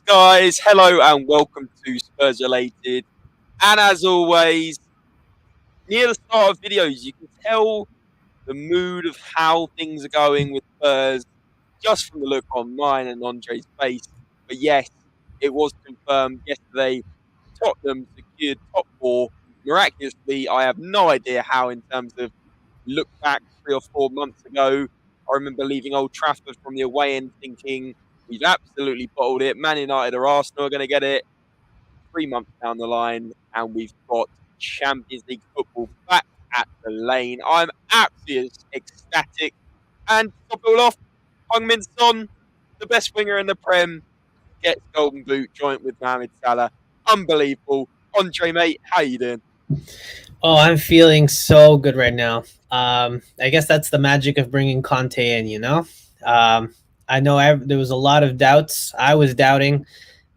Guys, hello and welcome to SpursRelated. And as always, near the start of videos, you can tell the mood of how things are going with Spurs just from the look on mine and Andre's face. But yes, it was confirmed yesterday. Tottenham secured top four miraculously. I have no idea how, in terms of look back 3 or 4 months ago. I remember leaving Old Trafford from the away end thinking we've absolutely bottled it. Man United or Arsenal are going to get it. 3 months down the line, and we've got Champions League football back at the lane. I'm absolutely ecstatic. And to top it all off, Heung-min Son, the best winger in the Prem, gets Golden Boot joint with Mohamed Salah. Unbelievable. Andre, mate, how you doing? Oh, I'm feeling so good right now. I guess that's the magic of bringing Conte in. I know there was a lot of doubts. I was doubting.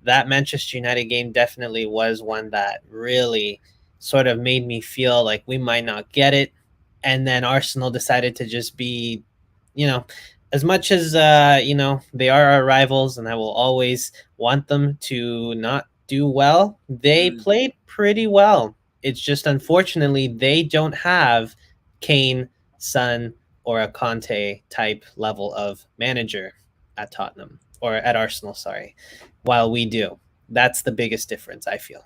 That Manchester United game definitely was one that really sort of made me feel like we might not get it. And then Arsenal decided to just be, you know, as much as, they are our rivals and I will always want them to not do well, they Mm. played pretty well. It's just unfortunately they don't have Kane, Son, or a Conte type level of manager at Tottenham or at Arsenal, sorry, while we do. That's the biggest difference, I feel.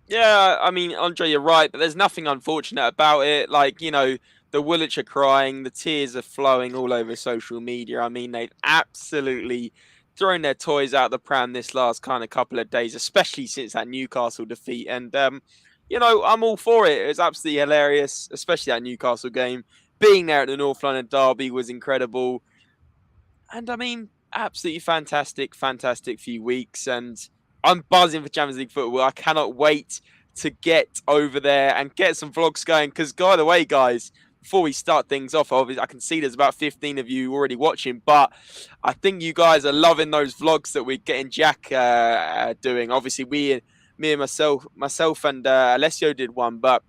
Yeah, I mean, Andre, you're right, but there's nothing unfortunate about it. Like, the Woolwich are crying, the tears are flowing all over social media. I mean, they've absolutely thrown their toys out the pram this last kind of couple of days, especially since that Newcastle defeat. And, I'm all for it. It was absolutely hilarious, especially that Newcastle game. Being there at the North London Derby was incredible. And I mean, absolutely fantastic, fantastic few weeks. And I'm buzzing for Champions League football. I cannot wait to get over there and get some vlogs going. Because, by the way, guys, before we start things off, obviously, I can see there's about 15 of you already watching. But I think you guys are loving those vlogs that we're getting Jack doing. Obviously, me and myself and Alessio did one. But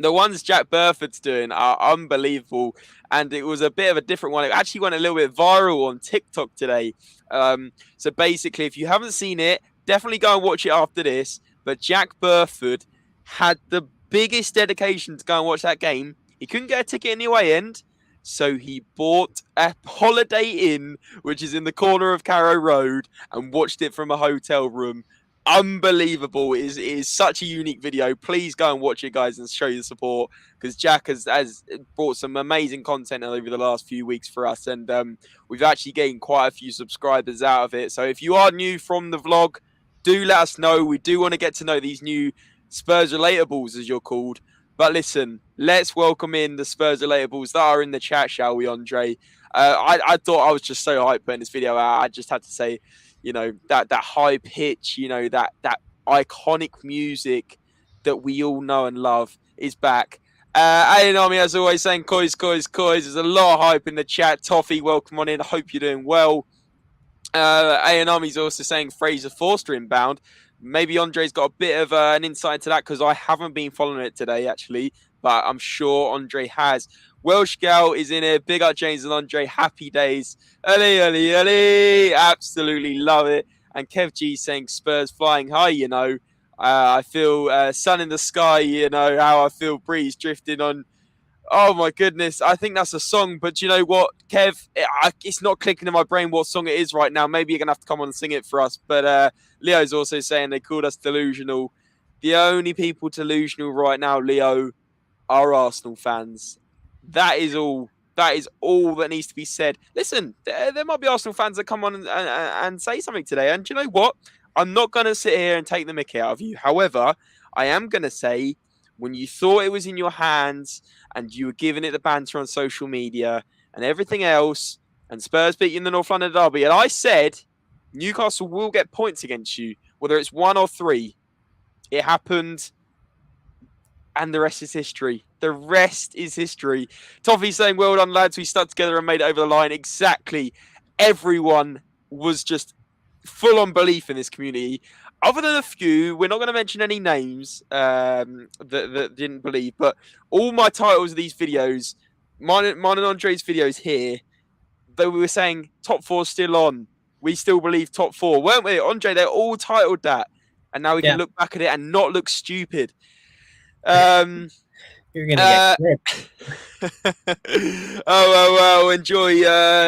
the ones Jack Burford's doing are unbelievable, and it was a bit of a different one. It actually went a little bit viral on TikTok today. So basically, if you haven't seen it, definitely go and watch it after this. But Jack Burford had the biggest dedication to go and watch that game. He couldn't get a ticket in the away end, so he bought a Holiday Inn, which is in the corner of Carrow Road, and watched it from a hotel room. Unbelievable. It is such a unique video. Please go and watch it, guys, and show your support, because Jack has brought some amazing content over the last few weeks for us, and we've actually gained quite a few subscribers out of it. So if you are new from the vlog, do let us know. We do want to get to know these new Spurs relatables, as you're called. But let's welcome in the Spurs relatables that are in the chat, shall we, Andre? I thought I was just so hyped putting this video out. I just had to say, that high pitch, that iconic music that we all know and love is back. Ayanami, as always, saying coys, coys, coys. There's a lot of hype in the chat. Toffee, welcome on in. I hope you're doing well. Ayanami's also saying Fraser Forster inbound. Maybe Andre's got a bit of an insight to that, because I haven't been following it today, actually, but I'm sure Andre has. Welsh Gal is in here. Big up James and Andre. Happy days. Ali, Ali, Ali. Absolutely love it. And Kev G saying Spurs flying high, I feel sun in the sky, how I feel breeze drifting on. Oh my goodness. I think that's a song, but you know what, Kev? It's not clicking in my brain what song it is right now. Maybe you're going to have to come on and sing it for us. But Leo's also saying they called us delusional. The only people delusional right now, Leo, are Arsenal fans. That is all. That is all that needs to be said. Listen, there might be Arsenal fans that come on and say something today. And do you know what? I'm not going to sit here and take the mickey out of you. However, I am going to say, when you thought it was in your hands and you were giving it the banter on social media and everything else, and Spurs beat you in the North London Derby, and I said Newcastle will get points against you, whether it's 1 or 3, it happened, and the rest is history. The rest is history. Toffee saying, well done, lads. We stuck together and made it over the line. Exactly. Everyone was just full on belief in this community. Other than a few, we're not going to mention any names that didn't believe, but all my titles of these videos, mine and Andre's videos here, they were saying top 4 still on. we still believe top four, weren't we? Andre, they're all titled that. And now we can Yeah, look back at it and not look stupid. Um, you're gonna get uh, clipped. well, enjoy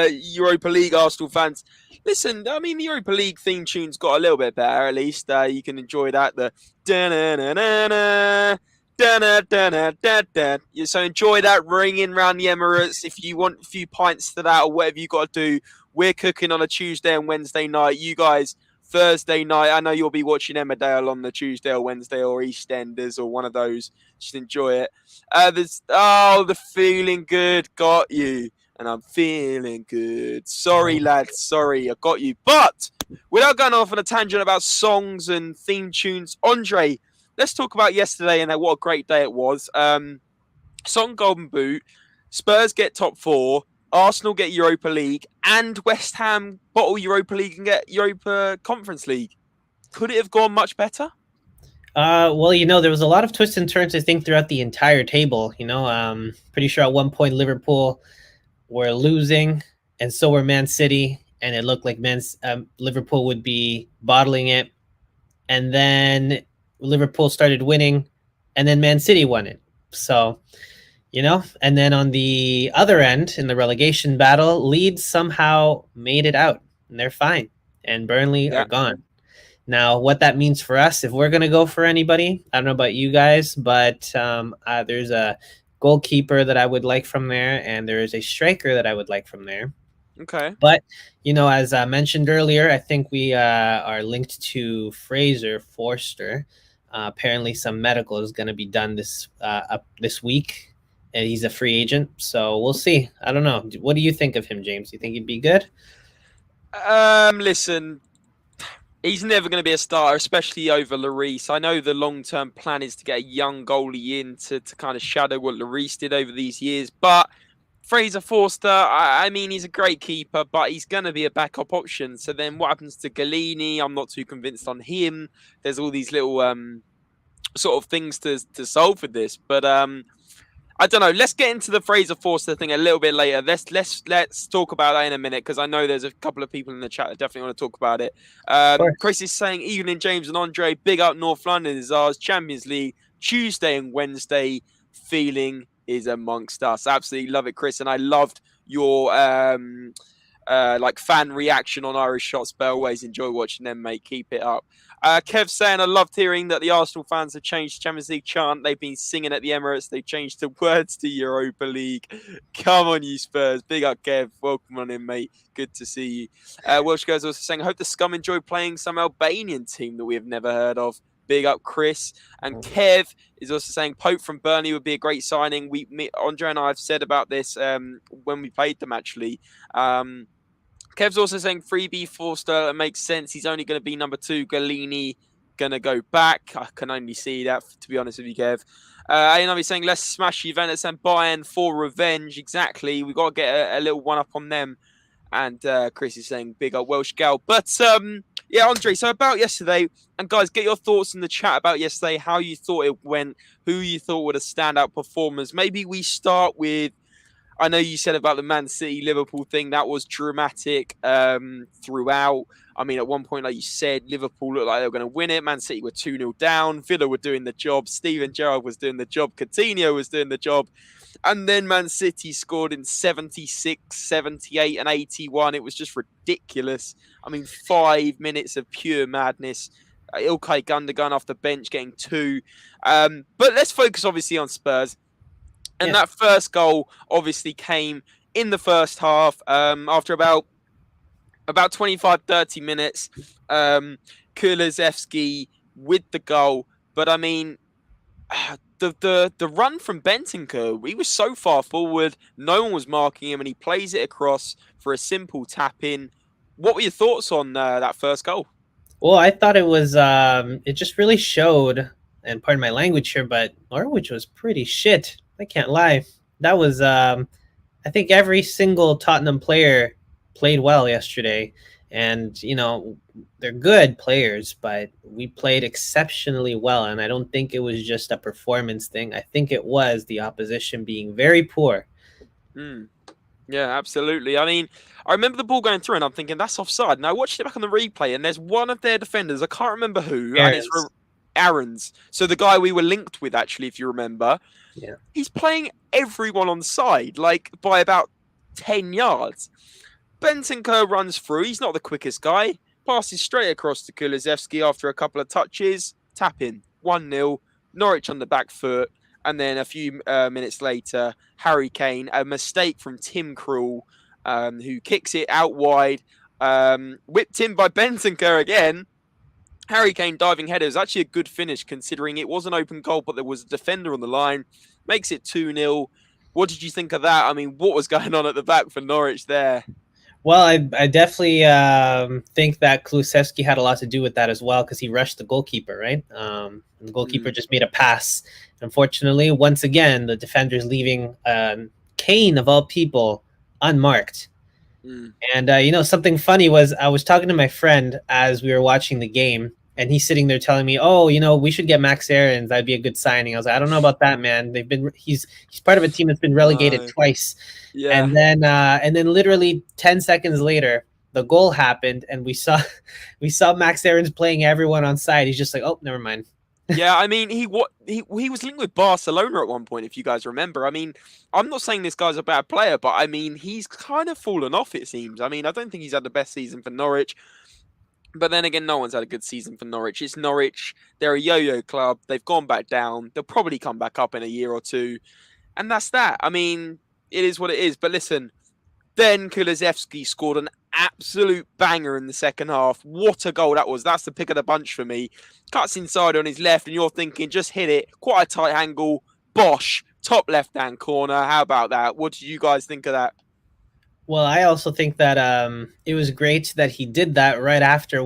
Europa League, Arsenal fans. Listen, I mean, the Europa League theme tune's got a little bit better, at least. You can enjoy that. The da-na-na-na-na, da-na-da-na-da-da. So enjoy that ringing around the Emirates. If you want a few pints to that or whatever you got to do, we're cooking on a Tuesday and Wednesday night. You guys, Thursday night. I know you'll be watching Emmerdale on the Tuesday or Wednesday or EastEnders or one of those. Just enjoy it. The feeling good got you, and I'm feeling good. Sorry, lads, sorry, I got you. But without going off on a tangent about songs and theme tunes, Andre, let's talk about yesterday and what a great day it was. Song Golden Boot, Spurs get top four, Arsenal get Europa League, and West Ham bottle Europa League and get Europa Conference League. Could it have gone much better? Well, there was a lot of twists and turns, I think, throughout the entire table. Pretty sure at one point Liverpool were losing, and so were Man City, and it looked like Liverpool would be bottling it, and then Liverpool started winning, and then Man City won it. So, and then on the other end, in the relegation battle, Leeds somehow made it out, and they're fine, and Burnley Yeah. are gone. Now, what that means for us, if we're going to go for anybody, I don't know about you guys, but there's a goalkeeper that I would like from there, and there is a striker that I would like from there. Okay. But, as I mentioned earlier, I think we are linked to Fraser Forster. Apparently, some medical is going to be done this week, and he's a free agent. So we'll see. I don't know. What do you think of him, James? Do you think he'd be good? Listen, he's never going to be a starter, especially over Lloris. I know the long-term plan is to get a young goalie in to kind of shadow what Lloris did over these years. But Fraser Forster, I mean, he's a great keeper, but he's going to be a backup option. So then what happens to Galini? I'm not too convinced on him. There's all these little sort of things to solve with this. But I don't know. Let's get into the Fraser Forster thing a little bit later. Let's talk about that in a minute because I know there's a couple of people in the chat that definitely want to talk about it. Chris is saying, evening, James and Andre. Big up North London is ours. Champions League Tuesday and Wednesday. Feeling is amongst us. Absolutely love it, Chris, and I loved your like fan reaction on Irish Shots. But I always enjoy watching them, mate. Keep it up. Kev saying, I loved hearing that the Arsenal fans have changed the Champions League chant. They've been singing at the Emirates. They've changed the words to Europa League. Come on, you Spurs. Big up, Kev. Welcome on in, mate. Good to see you. Welsh Girls also saying, I hope the Scum enjoy playing some Albanian team that we have never heard of. Big up, Chris. And Kev is also saying Pope from Burnley would be a great signing. Andre and I have said about this when we played them, actually. Kev's also saying freebie Forster. It makes sense. He's only going to be number 2. Galini going to go back. I can only see that, to be honest with you, Kev. He's saying let's smash Juventus and Bayern for revenge. Exactly. We've got to get a little one up on them. And Chris is saying big up Welsh gal. But yeah, Andre, so about yesterday, and guys, get your thoughts in the chat about yesterday, how you thought it went, who you thought were the standout performers. Maybe we start with, I know you said about the Man City Liverpool thing, that was dramatic throughout. I mean, at one point, like you said, Liverpool looked like they were going to win it. Man City were 2-0 down. Villa were doing the job. Steven Gerrard was doing the job. Coutinho was doing the job. And then Man City scored in 76, 78, and 81. It was just ridiculous. I mean, 5 minutes of pure madness. Ilkay Gundogan off the bench getting 2. But let's focus, obviously, on Spurs. And that first goal obviously came in the first half after about 25, 30 minutes. Kulusevski with the goal. But, I mean, the run from Bentancur, he was so far forward. No one was marking him, and he plays it across for a simple tap-in. What were your thoughts on that first goal? Well, I thought it was, it just really showed, and pardon my language here, but Norwich was pretty shit. I can't lie. That was, I think every single Tottenham player played well yesterday. And, they're good players, but we played exceptionally well. And I don't think it was just a performance thing. I think it was the opposition being very poor. Yeah, absolutely. I mean, I remember the ball going through, and I'm thinking that's offside. And I watched it back on the replay, and there's one of their defenders. I can't remember who, and it's Aaron's. Aaron's. So the guy we were linked with, actually, if you remember, Yeah. he's playing everyone on side, like by about 10 yards. Bentancur runs through. He's not the quickest guy. Passes straight across to Kulusevski after a couple of touches. Tap in. 1-0. Norwich on the back foot. And then a few minutes later, Harry Kane, a mistake from Tim Krul, who kicks it out wide. Whipped in by Bentancur again. Harry Kane diving header is actually a good finish considering it was an open goal, but there was a defender on the line. Makes it 2-0. What did you think of that? I mean, what was going on at the back for Norwich there? Well, I definitely think that Kulusevski had a lot to do with that as well because he rushed the goalkeeper, right? And the goalkeeper just made a pass. Unfortunately, once again, the defender's leaving Kane, of all people, unmarked. Mm. And, something funny was I was talking to my friend as we were watching the game, and he's sitting there telling me, "Oh, we should get Max Aarons. That'd be a good signing." I was like, "I don't know about that, man. He's part of a team that's been relegated No. twice." Yeah. And then literally 10 seconds later, the goal happened, and we saw we saw Max Aarons playing everyone on side. He's just like, "Oh, never mind." Yeah, I mean, he was linked with Barcelona at one point, if you guys remember. I mean, I'm not saying this guy's a bad player, but I mean, he's kind of fallen off, it seems. I mean, I don't think he's had the best season for Norwich. But then again, no one's had a good season for Norwich. It's Norwich. They're a yo-yo club. They've gone back down. They'll probably come back up in a year or two. And that's that. I mean, it is what it is. But listen, then Kulusevski scored an absolute banger in the second half. What a goal that was. That's the pick of the bunch for me. Cuts inside on his left, and you're thinking, just hit it. Quite a tight angle. Bosh. Top left-hand corner. How about that? What did you guys think of that? Well, I also think that it was great that he did that right after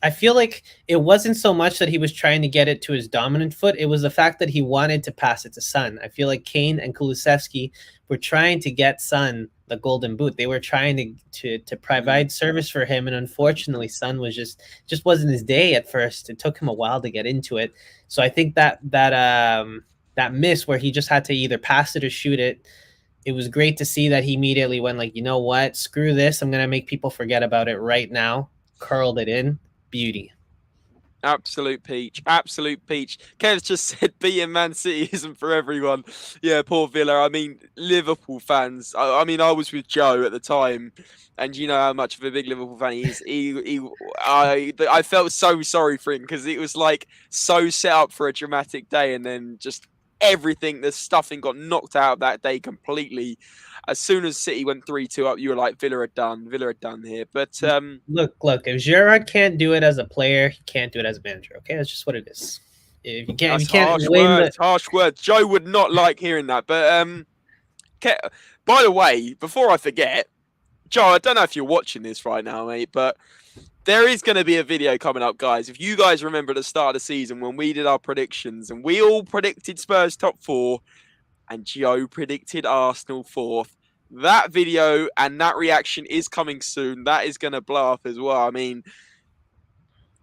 I feel like it wasn't so much that he was trying to get it to his dominant foot. It was the fact that he wanted to pass it to Son. I feel like Kane and Kulusevski were trying to get Son the golden boot. They were trying to provide service for him. And unfortunately, Son was just wasn't his day at first. It took him a while to get into it. So I think that miss where he just had to either pass it or shoot it, it was great to see that he immediately went like, you know what, screw this. I'm going to make people forget about it right now. Curled it in. Beauty. Absolute peach. Absolute peach. Kev's just said beating Man City isn't for everyone. Yeah, poor Villa. I mean, Liverpool fans. I mean, I was with Joe at the time, and you know how much of a big Liverpool fan he is. I felt so sorry for him because it was like so set up for a dramatic day, and then just everything, the stuffing got knocked out of that day completely. As soon as City went 3-2 up, you were like, Villa are done. Villa are done here. But Look. If Gerrard can't do it as a player, he can't do it as a manager. Okay, that's just what it is. If you can't harsh win words. Harsh words. Joe would not like hearing that. But by the way, before I forget, Joe, I don't know if you're watching this right now, mate, but there is going to be a video coming up, guys. If you guys remember at the start of the season when we did our predictions and we all predicted Spurs top four and Joe predicted Arsenal fourth, that video and that reaction is coming soon. That is going to blow up as well. I mean,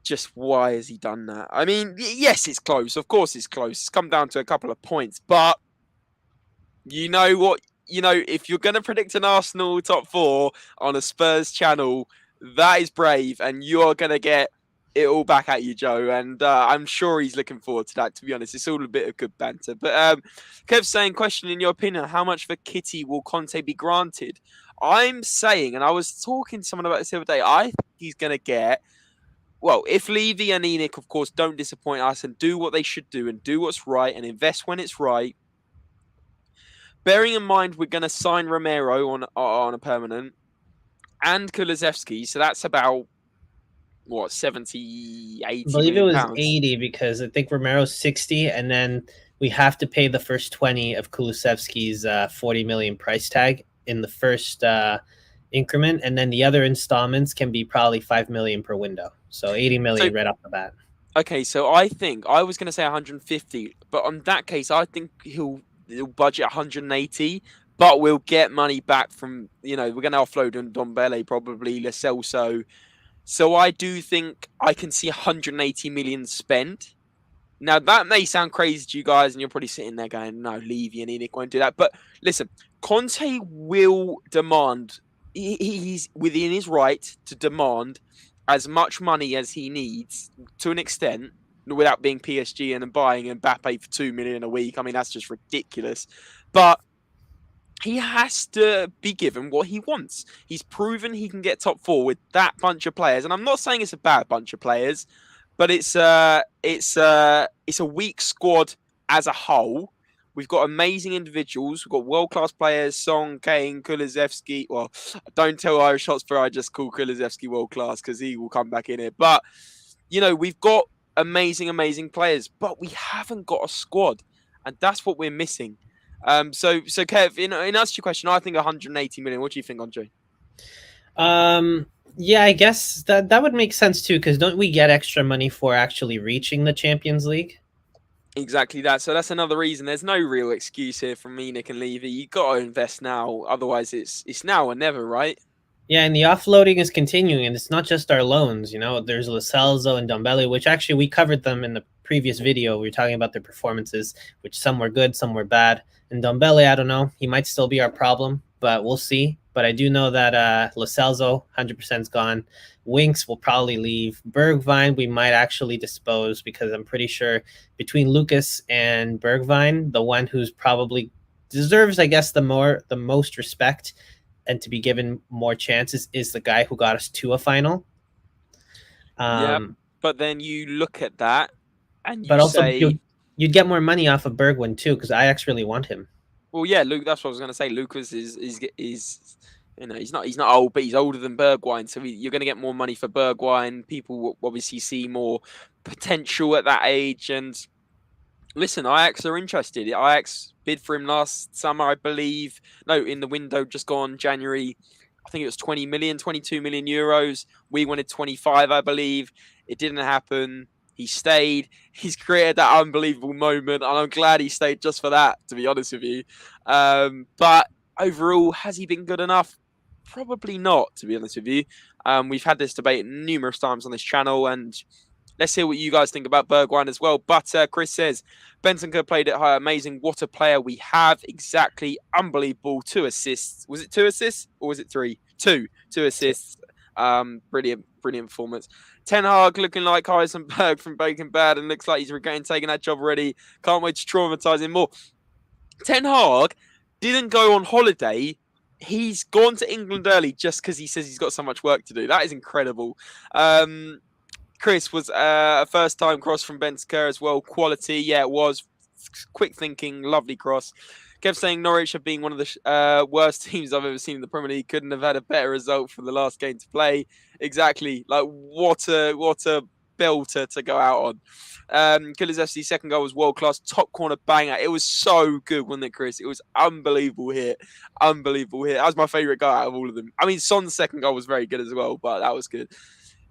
just why has he done that? I mean, yes, it's close. Of course, it's close. It's come down to a couple of points, but you know what? You know, if you're going to predict an Arsenal top four on a Spurs channel, that is brave, and you're going to get it all back at you, Joe. And I'm sure he's looking forward to that, to be honest. It's all a bit of good banter. But Kev's saying, question, in your opinion, how much for Kitty will Conte be granted? I'm saying, and I was talking to someone about this the other day, I think he's going to get, well, if Levy and Enoch, of course, don't disappoint us and do what they should do and do what's right and invest when it's right, bearing in mind we're going to sign Romero on a permanent and Kulusevski, so that's about what, 70, I 80 believe it million was pounds. 80 because I think Romero's 60, and then we have to pay the first 20 of Kulusevski's 40 million price tag in the first increment, and then the other installments can be probably 5 million per window. So 80 million So right off the bat. okay, so I think I was going to say 150, but on that case, I think he'll budget 180, but we'll get money back from, you know, we're going to offload on Dombele, probably Lo Celso. So I do think I can see 180 million spent. Now, that may sound crazy to you guys, and you're probably sitting there going, no, Levy and Enoch won't do that. But listen, Conte will demand. He's within his right to demand as much money as he needs to an extent without being PSG and buying Mbappe for 2 million a week. I mean, that's just ridiculous. But he has to be given what he wants. He's proven he can get top four with that bunch of players, and I'm not saying it's a bad bunch of players, but it's a weak squad as a whole. We've got amazing individuals. We've got world class players: Song, Kane, Kulusevski. Well, don't tell Irish Hotspur I just call Kulusevski world class because he will come back in it. But we've got amazing players, but we haven't got a squad, and that's what we're missing. So Kev, in answer to your question, I think 180 million. What do you think, Andre? Um, yeah, I guess that would make sense too, because don't we get extra money for actually reaching the Champions League? Exactly that. So that's another reason. There's no real excuse here from me, Nick and Levy. You got to invest now, otherwise it's now or never, right? Yeah, and the offloading is continuing, and it's not just our loans. There's Lo Celso and Dombele, which actually we covered them in the previous video. We were talking about their performances, which some were good, some were bad. And Dombele, I don't know, he might still be our problem, but we'll see. But I do know that Lo Celso, 100% is gone. Winks will probably leave. Bergwijn, we might actually dispose, because I'm pretty sure between Lucas and Bergwijn, the one who's probably deserves, I guess, the most respect and to be given more chances is the guy who got us to a final. Yeah, but then you look at that and you But also say, you'd get more money off of Bergwijn too, because Ajax really want him. well, yeah, Luke. That's what I was going to say. Lucas is he's not old, but he's older than Bergwijn, so you're going to get more money for Bergwijn. People will obviously see more potential at that age, and listen, Ajax are interested. Ajax bid for him last summer, I believe. No, in the window just gone January. I think it was 20 million, 22 million euros. We wanted 25, I believe. It didn't happen. He stayed. He's created that unbelievable moment, and I'm glad he stayed just for that, to be honest with you. But overall, has he been good enough? Probably not, to be honest with you. We've had this debate numerous times on this channel, and let's hear what you guys think about Bergwijn as well. But Chris says, Bentancur played it high. Amazing. What a player we have. Exactly. Unbelievable. 2 assists. Was it 2 assists or was it 3? 2. 2 assists. Brilliant performance. Ten Hag looking like Heisenberg from Breaking Bad and looks like he's taking that job already. Can't wait to traumatize him more. Ten Hag didn't go on holiday. He's gone to England early just because he says he's got so much work to do. That is incredible. Chris, was a first-time cross from Bentancur as well. Quality, yeah, it was. Quick thinking, lovely cross. Kev saying Norwich have been one of the worst teams I've ever seen in the Premier League. Couldn't have had a better result for the last game to play. Exactly. Like, what a belter to go out on. Kulusevski's second goal was world-class. Top corner banger. It was so good, wasn't it, Chris? It was unbelievable hit. Unbelievable hit. That was my favourite goal out of all of them. I mean, Son's second goal was very good as well, but that was good.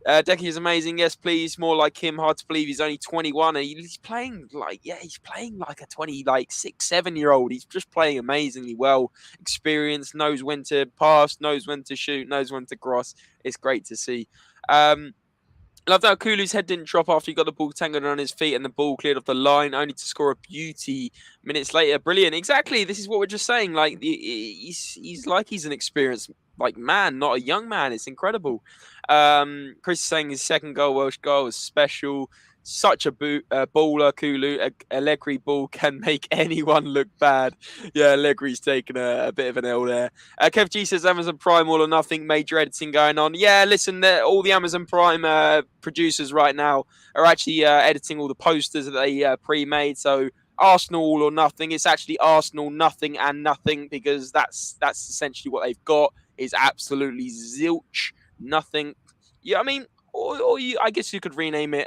Decky is amazing. Yes, please. More like him. Hard to believe he's only 21 and he's playing like a 26, 7-year-old. He's just playing amazingly well. Experienced, knows when to pass, knows when to shoot, knows when to cross. It's great to see. Loved how Kulu's head didn't drop after he got the ball tangled on his feet and the ball cleared off the line, only to score a beauty minutes later. Brilliant. Exactly. This is what we're just saying. Like, he's like he's an experienced man, not a young man. It's incredible. Chris is saying his second goal, Welsh goal, was special. Such a baller, Kulu. Allegri ball can make anyone look bad. Yeah, Allegri's taken a bit of an L there. Kev G says Amazon Prime all or nothing, major editing going on. Yeah, listen, all the Amazon Prime producers right now are actually editing all the posters that they pre-made. So Arsenal all or nothing. It's actually Arsenal nothing and nothing, because that's essentially what they've got. Is absolutely zilch, nothing. Yeah, I mean, or I guess you could rename it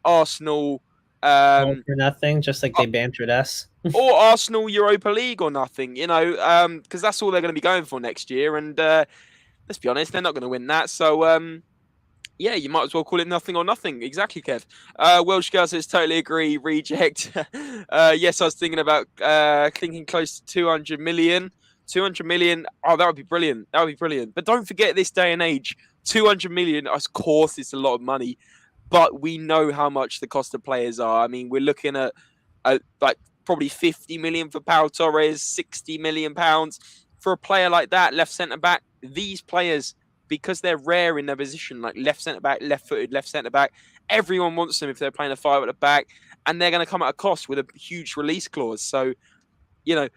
Arsenal All for nothing, just like they bantered us. or Arsenal Europa League or nothing, because that's all they're going to be going for next year. And let's be honest, they're not going to win that. So yeah, you might as well call it nothing or nothing. Exactly, Kev. Welsh girl says totally agree. Reject. Yes, I was thinking close to 200 million. 200 million. Oh, that would be brilliant. That would be brilliant. But don't forget, this day and age, 200 million, of course, it's a lot of money. But we know how much the cost of players are. I mean, we're looking at like probably 50 million for Pau Torres, 60 million pounds for a player like that, left centre back. These players, because they're rare in their position, like left centre back, left footed, left centre back, everyone wants them if they're playing a five at the back, and they're going to come at a cost with a huge release clause. So, you know,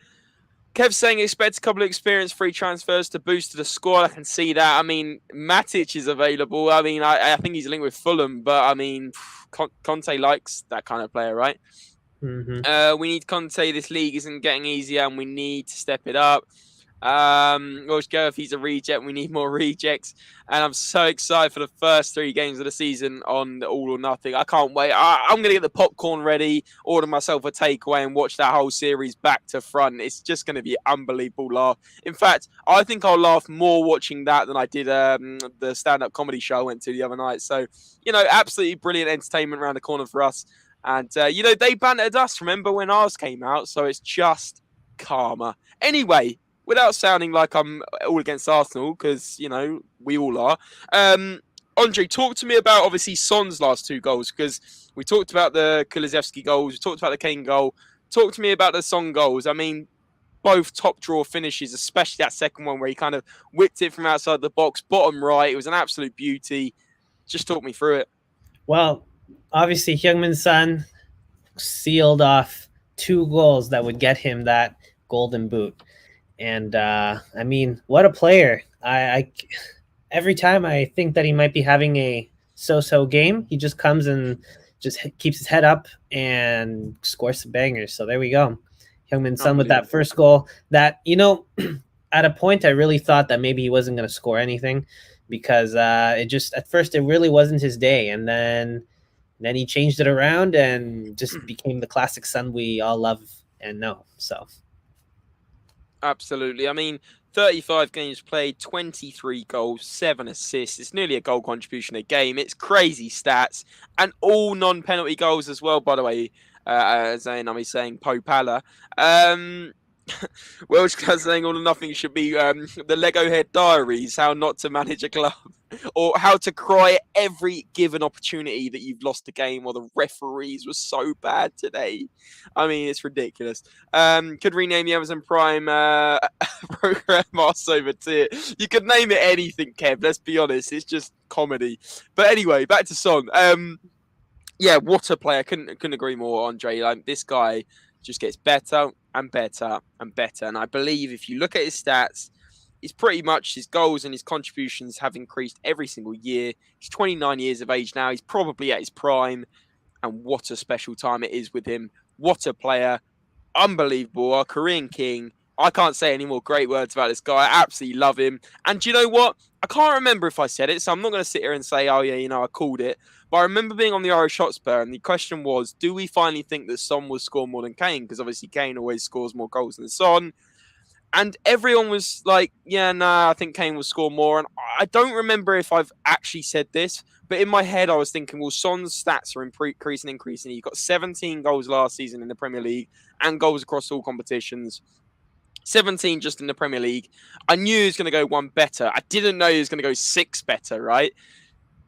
Kev's saying expect a couple of experience-free transfers to boost the squad. I can see that. I mean, Matic is available. I mean, I think he's linked with Fulham, but I mean, Conte likes that kind of player, right? We need Conte. This league isn't getting easier, and we need to step it up. Welsh go if he's a reject. We need more rejects, and I'm so excited for the first 3 games of the season on the All or Nothing. I can't wait. I'm gonna get the popcorn ready, order myself a takeaway, and watch that whole series back to front. It's just gonna be unbelievable laugh. In fact, I think I'll laugh more watching that than I did the stand-up comedy show I went to the other night. So, absolutely brilliant entertainment around the corner for us. And they bantered us. Remember when ours came out? So it's just karma. Anyway, without sounding like I'm all against Arsenal, because, we all are. Andre, talk to me about, obviously, Son's last 2 goals, because we talked about the Kulusevski goals, we talked about the Kane goal. Talk to me about the Son goals. I mean, both top draw finishes, especially that second one where he kind of whipped it from outside the box, bottom right. It was an absolute beauty. Just talk me through it. Well, obviously, Heung-min Son sealed off 2 goals that would get him that golden boot. And I mean, what a player! I every time I think that he might be having a so-so game, he just comes and just keeps his head up and scores some bangers. So there we go. Heung-min Son with that first goal. That at a point I really thought that maybe he wasn't going to score anything because it just at first it really wasn't his day, and then he changed it around and just became the classic Son we all love and know. So. Absolutely. I mean, 35 games played, 23 goals, 7 assists. It's nearly a goal contribution a game. It's crazy stats. And all non-penalty goals as well, by the way. Zainami saying Popala. Welsh Class saying all or nothing should be the Lego Head Diaries, how not to manage a club. Or how to cry every given opportunity that you've lost a game or the referees were so bad today. I mean, it's ridiculous. Could rename the Amazon Prime program Mars over tier. You could name it anything, Kev. Let's be honest. It's just comedy. But anyway, back to Son. Yeah, what a player. Couldn't agree more, Andre. Like, this guy just gets better and better and better. And I believe if you look at his stats, it's pretty much his goals and his contributions have increased every single year. He's 29 years of age now. He's probably at his prime. And what a special time it is with him. What a player. Unbelievable. Our Korean king. I can't say any more great words about this guy. I absolutely love him. And do you know what? I can't remember if I said it, so I'm not going to sit here and say, oh, yeah, I called it. But I remember being on the Irish Hotspur, and the question was, do we finally think that Son will score more than Kane? Because obviously Kane always scores more goals than Son. And everyone was like, yeah, nah, I think Kane will score more. And I don't remember if I've actually said this, but in my head I was thinking, well, Son's stats are increasing. He got 17 goals last season in the Premier League and goals across all competitions. 17 just in the Premier League. I knew he was going to go 1 better. I didn't know he was going to go 6 better, right?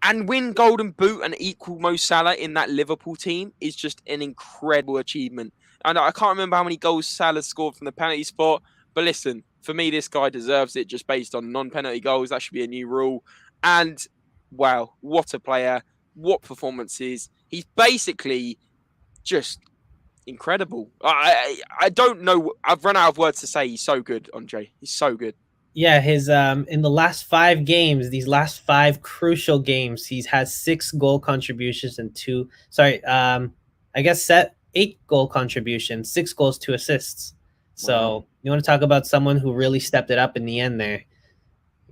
And win Golden Boot and equal Mo Salah in that Liverpool team is just an incredible achievement. And I can't remember how many goals Salah scored from the penalty spot, but listen, for me, this guy deserves it just based on non-penalty goals. That should be a new rule. And wow, what a player. What performances. He's basically just incredible. I don't know. I've run out of words to say. He's so good, Andre. He's so good. Yeah, his in the last 5 games, these last 5 crucial games, he's had 6 goal contributions and 2. I guess 8 goal contributions, 6 goals, 2 assists. So Wow. you want to talk about someone who really stepped it up in the end there.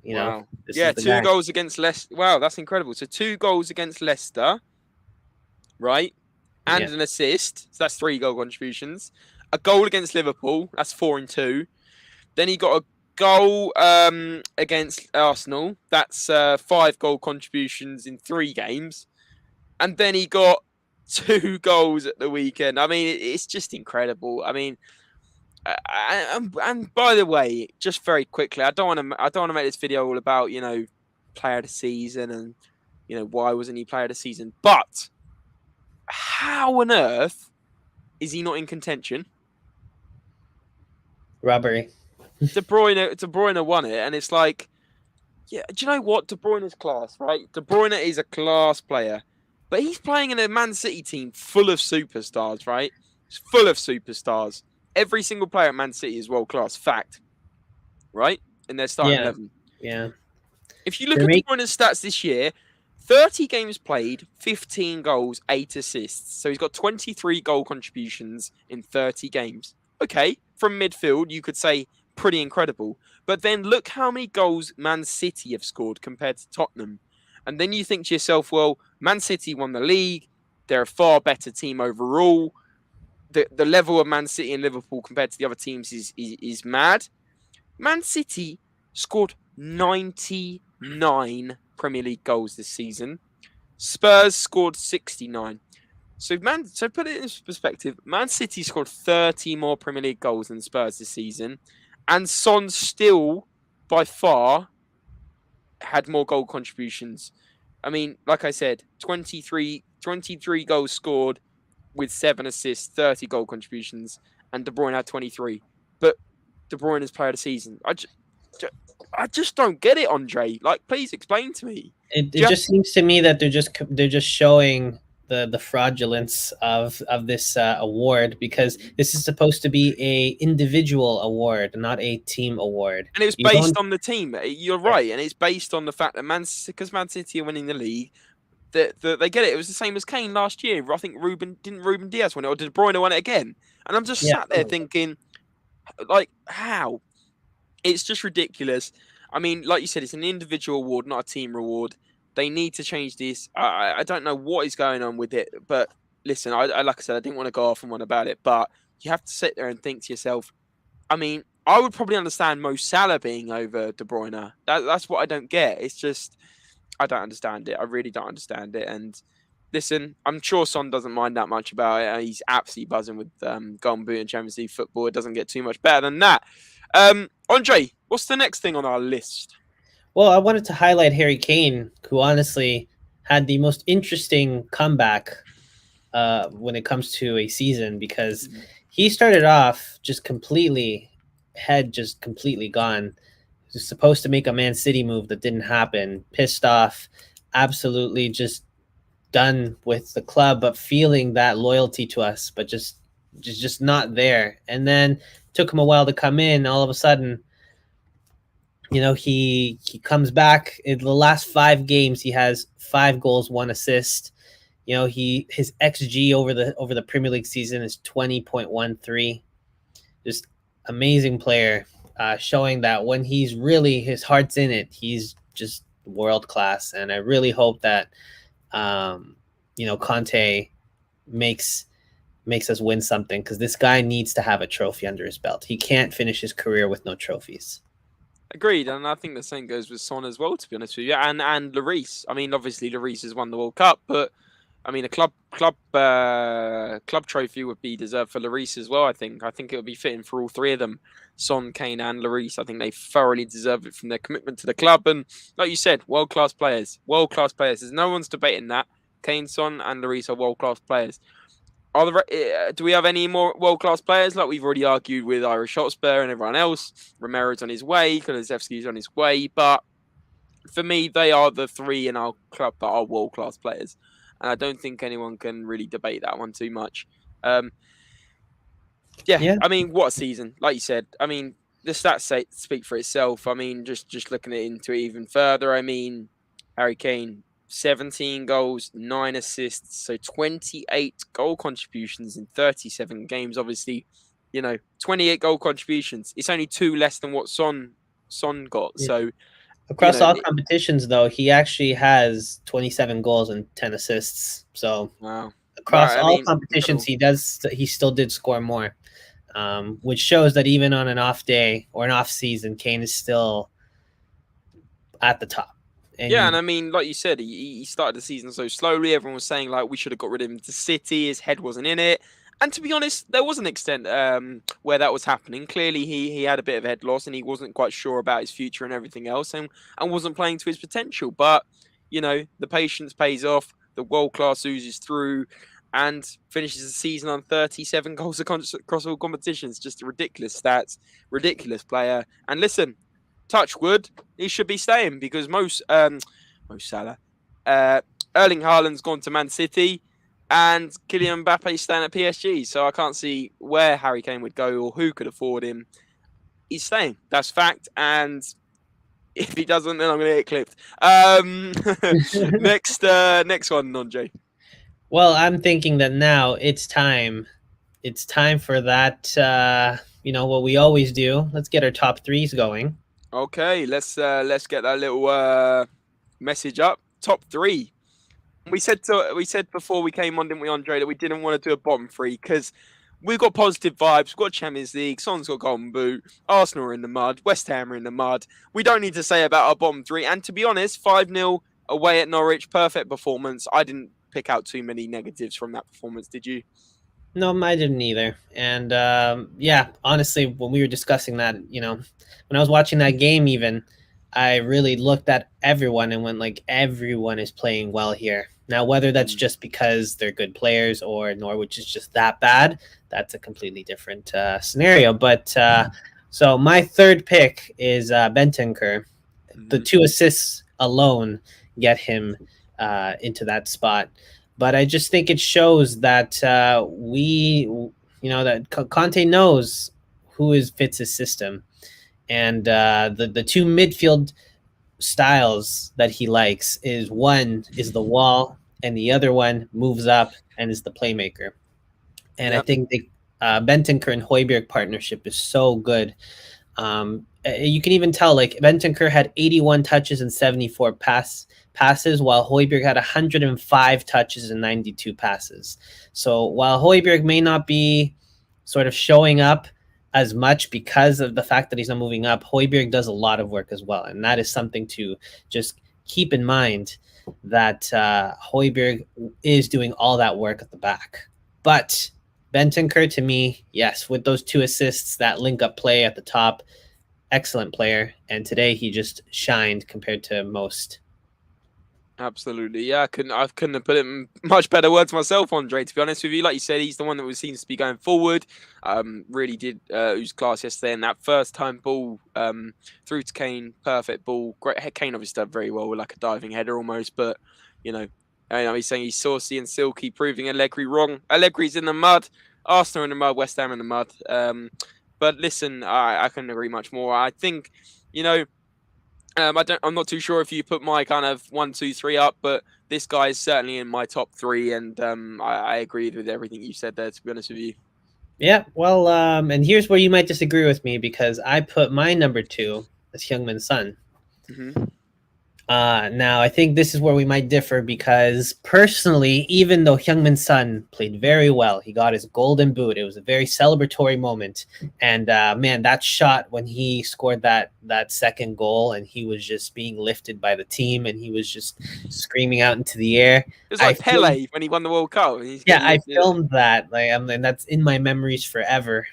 Wow. This Yeah, is the 2 guy. goals against Leicester. Wow, that's incredible. So 2 goals against Leicester, right? And Yeah. an assist. So that's 3 goal contributions. A goal against Liverpool. That's 4 and 2. Then he got a goal against Arsenal. That's 5 goal contributions in 3 games. And then he got 2 goals at the weekend. I mean, it's just incredible. I mean, and by the way, just very quickly, I don't want to make this video all about player of the season and why wasn't he player of the season. But how on earth is he not in contention? Robbery. De Bruyne won it, and it's like, yeah, do you know what? De Bruyne's class, right? De Bruyne is a class player, but he's playing in a Man City team full of superstars, right? It's full of superstars. Every single player at Man City is world class. Fact, right? In their starting Yeah, 11. yeah. If you look They're at De make Bruyne's stats this year, 30 games played, 15 goals, 8 assists. So he's got 23 goal contributions in 30 games. Okay, from midfield, you could say pretty incredible. But then look how many goals Man City have scored compared to Tottenham. And then you think to yourself, well, Man City won the league. They're a far better team overall. The level of Man City and Liverpool compared to the other teams is mad. Man City scored 99 Premier League goals this season. Spurs scored 69. So put it in perspective, Man City scored 30 more Premier League goals than Spurs this season, and Son still by far had more goal contributions. I mean, like I said, 23 goals scored with 7 assists, 30 goal contributions, and De Bruyne had 23. But De Bruyne is player of the season. I just don't get it, Andre. Like, please explain to me. it Just just seems to me that they're just showing the fraudulence of this award, because this is supposed to be a individual award, not a team award. and it was You based don't. on the team. You're Yeah, right, and it's based on the fact that because Man City are winning the league, that they get it. It was the same as Kane last year. I think Ruben Diaz won it, or did De Bruyne win it again? And I'm just yeah. sat there thinking, like, how? It's just ridiculous. I mean, like you said, it's an individual award, not a team reward. They need to change this. I don't know what is going on with it, but listen, I like I said, I didn't want to go off and on about it, but you have to sit there and think to yourself. I mean, I would probably understand Mo Salah being over De Bruyne. That's what I don't get. It's just I don't understand it. I really don't understand it. And listen, I'm sure Son doesn't mind that much about it. He's absolutely buzzing with Golden Boot and Champions League football. It doesn't get too much better than that. Andre, what's the next thing on our list? Well, I wanted to highlight Harry Kane, who honestly had the most interesting comeback when it comes to a season, because he started off just completely just completely gone. He was supposed to make a Man City move that didn't happen. Pissed off, absolutely just done with the club, but feeling that loyalty to us, but just not there. And then took him a while to come in. All of a sudden, he comes back. In the last 5 games, he has 5 goals, 1 assist. His XG over the Premier League season is 20.13. Just amazing player, showing that when he's really his heart's in it, he's just world class. And I really hope that Conte makes us win something, because this guy needs to have a trophy under his belt. He can't finish his career with no trophies. Agreed, and I think the same goes with Son as well. To be honest with you, and Lloris. I mean, obviously Lloris has won the World Cup, but I mean, a club trophy would be deserved for Lloris as well. I think it would be fitting for all three of them, Son, Kane, and Lloris. I think they thoroughly deserve it from their commitment to the club, and like you said, world class players. World class players. There's no one's debating that. Kane, Son, and Lloris are world class players. Do we have any more world class players? Like we've already argued with Irish Hotspur and everyone else. Romero's on his way. Kulusevski's on his way. But for me, they are the three in our club that are world class players, and I don't think anyone can really debate that one too much. Yeah. I mean, what a season! Like you said, I mean, the stats speak for itself. I mean, just looking into it even further. I mean, Harry Kane, 17 goals, 9 assists, so 28 goal contributions in 37 games. Obviously, 28 goal contributions. It's only 2 less than what Son got. Yeah. So Across all competitions, though, he actually has 27 goals and 10 assists. So wow. across Right, I all mean, competitions, incredible. he still did score more, which shows that even on an off day or an off season, Kane is still at the top. Yeah, and And I mean, like you said, he started the season so slowly. Everyone was saying like we should have got rid of him to City. His head wasn't in it. And to be honest, there was an extent where that was happening. Clearly, he had a bit of head loss, and he wasn't quite sure about his future and everything else, and wasn't playing to his potential. But the patience pays off. The world class oozes through, and finishes the season on 37 goals across all competitions. Just a ridiculous stats, ridiculous player. And listen, touch wood, he should be staying because most Salah, uh, Erling Haaland's gone to Man City, and Kylian Mbappe's staying at PSG. So I can't see where Harry Kane would go or who could afford him. He's staying. That's fact. And if he doesn't, then I'm going to get clipped. Next one, Andre. Well, I'm thinking that now it's time. It's time for that. What we always do. Let's get our top threes going. Okay, let's get that little message up. Top three. We said before we came on, didn't we, Andre, that we didn't want to do a bottom three because we've got positive vibes. We've got Champions League. Son's got Golden Boot. Arsenal are in the mud. West Ham are in the mud. We don't need to say about our bottom three. And to be honest, 5-0 away at Norwich, perfect performance. I didn't pick out too many negatives from that performance. Did you? No, I didn't either. And yeah, honestly, when we were discussing that, when I was watching that game, even I really looked at everyone and went like, everyone is playing well here. Now, whether that's Mm. just because they're good players or Norwich is just that bad, that's a completely different scenario. But so my third pick is Bentancur. The Mhm. 2 assists alone get him into that spot. But I just think it shows that that Conte knows who is fits his system, and the two midfield styles that he likes is one is the wall, and the other one moves up and is the playmaker. And I Yep. think the Bentancur and Hoiberg partnership is so good. You can even tell like Bentancur had 81 touches and 74 passes, while Hoiberg had 105 touches and 92 passes. So while Hoiberg may not be sort of showing up as much because of the fact that he's not moving up, Hoiberg does a lot of work as well, and that is something to just keep in mind that Hoiberg is doing all that work at the back. But Bentancur, to me, yes, with those 2 assists, that link up play at the top, excellent player. And today he just shined compared to most. Absolutely, yeah. I couldn't have put it in much better words myself, Andre. To be honest with you, like you said, he's the one that seems to be going forward. Really did ooze class yesterday, and that first time ball through to Kane, perfect ball. Great. Kane obviously done very well with like a diving header almost, but you know, he's saying he's saucy and silky, proving Allegri wrong. Allegri's in the mud. Arsenal in the mud. West Ham in the mud. But listen, I couldn't agree much more. I think, you know. I'm not too sure if you put my kind of 1, 2, 3 up, but this guy is certainly in my top three, and I agree with everything you said there. To be honest with you. Yeah, well, and here's where you might disagree with me because I put my number two as Youngman's son. Hmm. Now, I think this is where we might differ because personally, even though Hyungmin Sun played very well, he got his golden boot. It was a very celebratory moment, and man, that shot when he scored that second goal, and he was just being lifted by the team, and he was just screaming out into the air. It was I like feel Pele when he won the World Cup, and he's Yeah, getting I lifted. filmed that, like, and that's in my memories forever.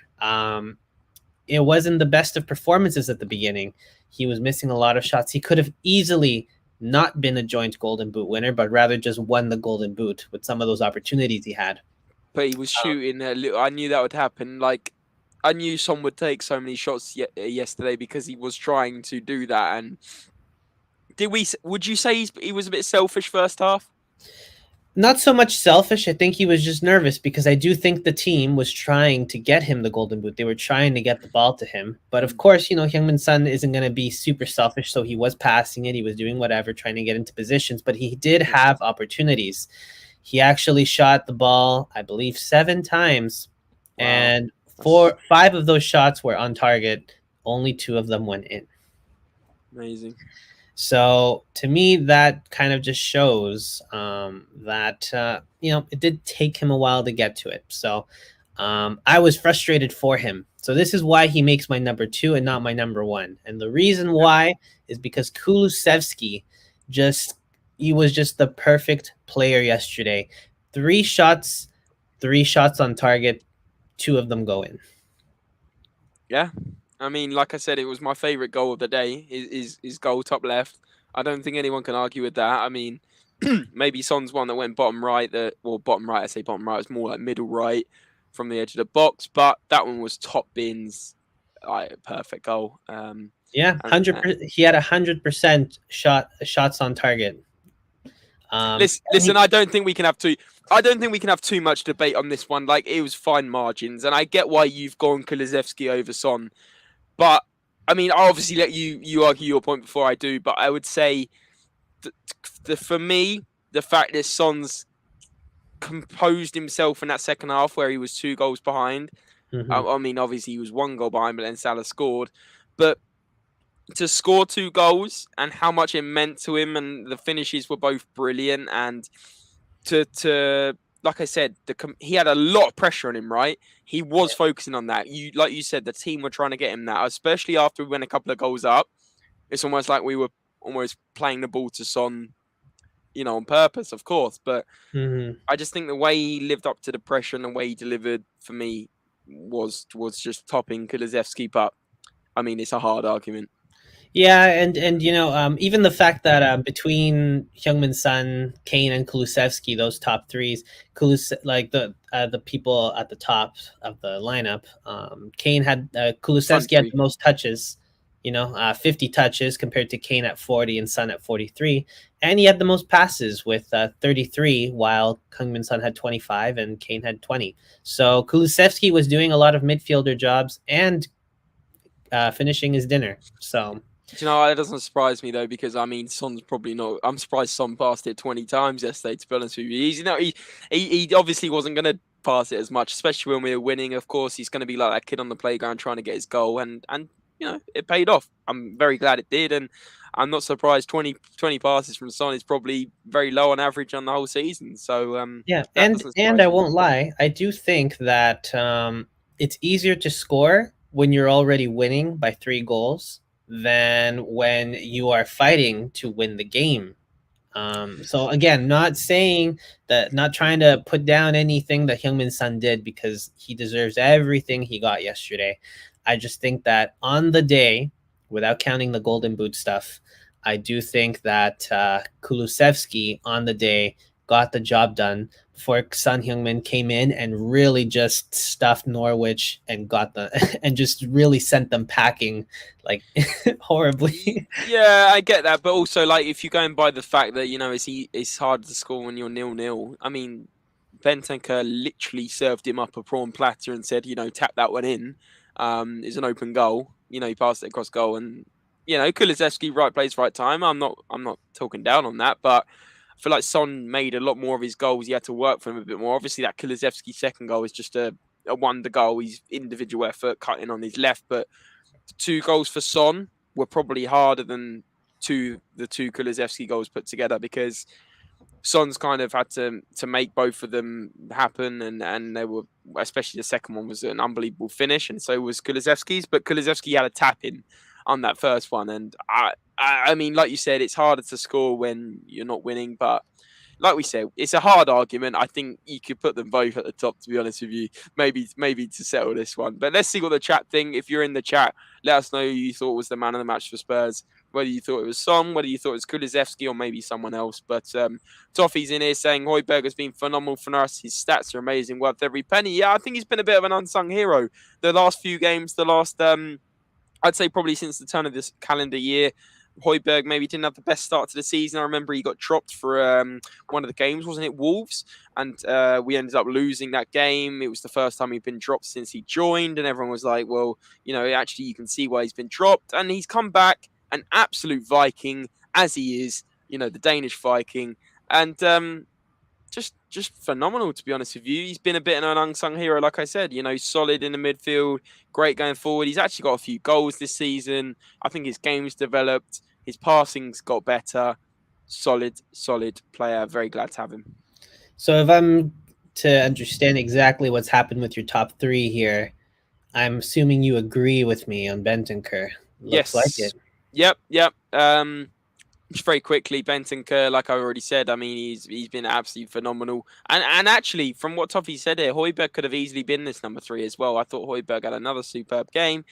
It wasn't the best of performances at the beginning. He was missing a lot of shots. He could have easily not been a joint Golden Boot winner, but rather just won the Golden Boot with some of those opportunities he had. But he was Um, shooting a little. I knew that would happen. Like I knew Son would take so many shots yesterday because he was trying to do that. And did we? Would you say he was a bit selfish first half? Not so much selfish. I think he was just nervous because I do think the team was trying to get him the golden boot. They were trying to get the ball to him. But of Mm. course, Hyungmin Sun isn't going to be super selfish. So he was passing it. He was doing whatever, trying to get into positions. But he did Yeah. have opportunities. He actually shot the ball, I believe, 7 times. Wow. And That's 5 of those shots were on target. Only 2 of them went in. amazing. So to me, that kind of just shows that it did take him a while to get to it. So I was frustrated for him. So this is why he makes my number two and not my number one. And the reason Yeah. why is because Kulusevski just he was just the perfect player yesterday. 3 shots, 3 shots on target, 2 of them go in. Yeah. I mean, like I said, it was my favorite goal of the day. Is goal top left. I don't think anyone can argue with that. I mean, Maybe Son's one that went bottom right. Bottom right. I say bottom right. It's more like middle right from the edge of the box. But that one was top bins. Perfect goal. Yeah, And, 100%. He had 100% shots on target. And listen. I don't think we can have too. I don't think we can have too much debate on this one. Like it was fine margins, and I get why you've gone Kulusevski over Son. But I mean, I'll obviously let you argue your point before I do. But I would say for me, the fact that Son's composed himself in that second half where he was 2 goals behind. mhm. I mean, obviously he was 1 goal behind, but then Salah scored. But to score 2 goals and how much it meant to him, and the finishes were both brilliant. And to like I said, he had a lot of pressure on him. Right, he was focusing on that. Like you said, the team were trying to get him that, especially after we went a couple of goals up. It's almost like we were almost playing the ball to Son, on purpose, of course. But Mhm. I just think the way he lived up to the pressure and the way he delivered for me was just topping Kulusevski. But I mean, it's a hard argument. Yeah, and even the fact that between Heung-min Son, Kane, and Kulusevski, those top threes, like the people at the top of the lineup, Kane had Front Kulusevski had three. the most touches, 50 touches compared to Kane at 40 and Son at 43, and he had the most passes with 33, while Heung-min Son had 25 and Kane had 20. So Kulusevski was doing a lot of midfielder jobs and finishing his dinner. So. Do you know, that doesn't surprise me though, because I mean, Son's probably not. I'm surprised Son passed it 20 times yesterday. To be honest with you, he obviously wasn't going to pass it as much, especially when we were winning. Of course, he's going to be like that kid on the playground trying to get his goal, and it paid off. I'm very glad it did, and I'm not surprised. 20 passes from Son is probably very low on average on the whole season. So Yeah, that and doesn't and I surprise me. won't lie, I do think that it's easier to score when you're already winning by 3 goals than when you are fighting to win the game. So again, not saying that, not trying to put down anything that Heung-min Son did, because he deserves everything he got yesterday. I just think that on the day, without counting the golden boot stuff, I do think that Kulusevski on the day got the job done before Son Heung-min came in and really just stuffed Norwich and got the and just really sent them packing like horribly. Yeah, I get that, but also like if you're going by the fact that it's hard to score when you're 0-0. I mean, Bentancur literally served him up a prawn platter and said, tap that one in. It's an open goal. He passed it across goal, and Kulusevski, right place, right time. I'm not talking down on that, but I feel like Son made a lot more of his goals. He had to work for him a bit more. Obviously, that Kulusevski second goal is just a wonder goal. He's individual effort, cutting on his left, but 2 goals for Son were probably harder than the two Kulusevski goals put together, because Son's kind of had to make both of them happen, and they were, especially the second one was an unbelievable finish, and so was Kulusevski's. But Kulusevski had a tap in on that first one, and I mean, like you said, it's harder to score when you're not winning, but like we said, it's a hard argument. I think you could put them both at the top, to be honest with you. Maybe to settle this one. But let's see what the chat think. If you're in the chat, let us know who you thought was the man of the match for Spurs. Whether you thought it was Son, whether you thought it was Kulusevski, or maybe someone else. But Toffee's in here saying Højbjerg has been phenomenal for us. His stats are amazing, worth every penny. Yeah, I think he's been a bit of an unsung hero. The last few games, I'd say probably since the turn of this calendar year, Højbjerg maybe didn't have the best start to the season. I remember he got dropped for one of the games, wasn't it, Wolves? And we ended up losing that game. It was the first time he'd been dropped since he joined, and everyone was like, well, actually you can see why he's been dropped. And he's come back, an absolute Viking, as he is, the Danish Viking. And just phenomenal, to be honest with you. He's been a bit of an unsung hero, like I said. Solid in the midfield, great going forward. He's actually got a few goals this season. I think his game's developed. His passing's got better. Solid player. Very glad to have him. So if I'm to understand exactly what's happened with your top three here, I'm assuming you agree with me on Bentancur. Looks like Yes. it. Yep. Just very quickly, Bentancur, like I already said, I mean, he's been absolutely phenomenal. And actually, from what Toffee said here, Højbjerg could have easily been this number 3 as well. I thought Højbjerg had another superb game.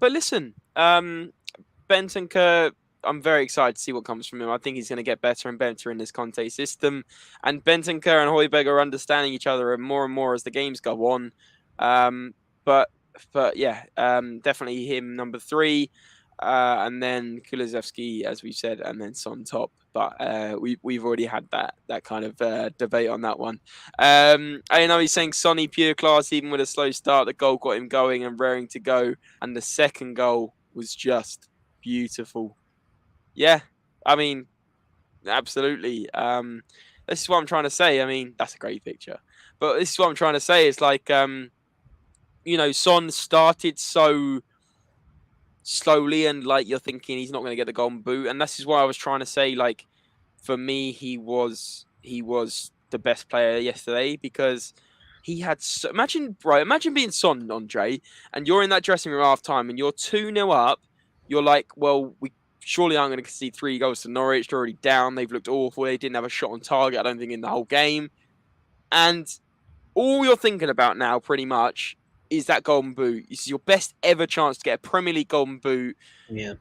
But listen, Bentancur, I'm very excited to see what comes from him. I think he's going to get better and better in this Conte system. And Bentancur and Højbjerg are understanding each other more and more as the games go on. Um, but yeah, definitely him number 3. And then Kulusevski, as we said, and then Son top. But we've already had that kind of debate on that one. I know he's saying Sonny pure class, even with a slow start. The goal got him going and raring to go, and the second goal was just beautiful. Yeah, I mean, absolutely. This is what I'm trying to say. I mean, that's a great picture, but this is what I'm trying to say. It's like, Son started so slowly, and like you're thinking he's not going to get the golden boot, and this is why I was trying to say, like, for me, he was the best player yesterday because he had imagine being Son, Andre, and you're in that dressing room half time and you're 2-0 up. You're like, well, we surely aren't going to concede 3 goals to Norwich. They're already down. They've looked awful. They didn't have a shot on target, I don't think, in the whole game. And all you're thinking about now, pretty much, is that golden boot. This is your best ever chance to get a Premier League golden boot. Yeah.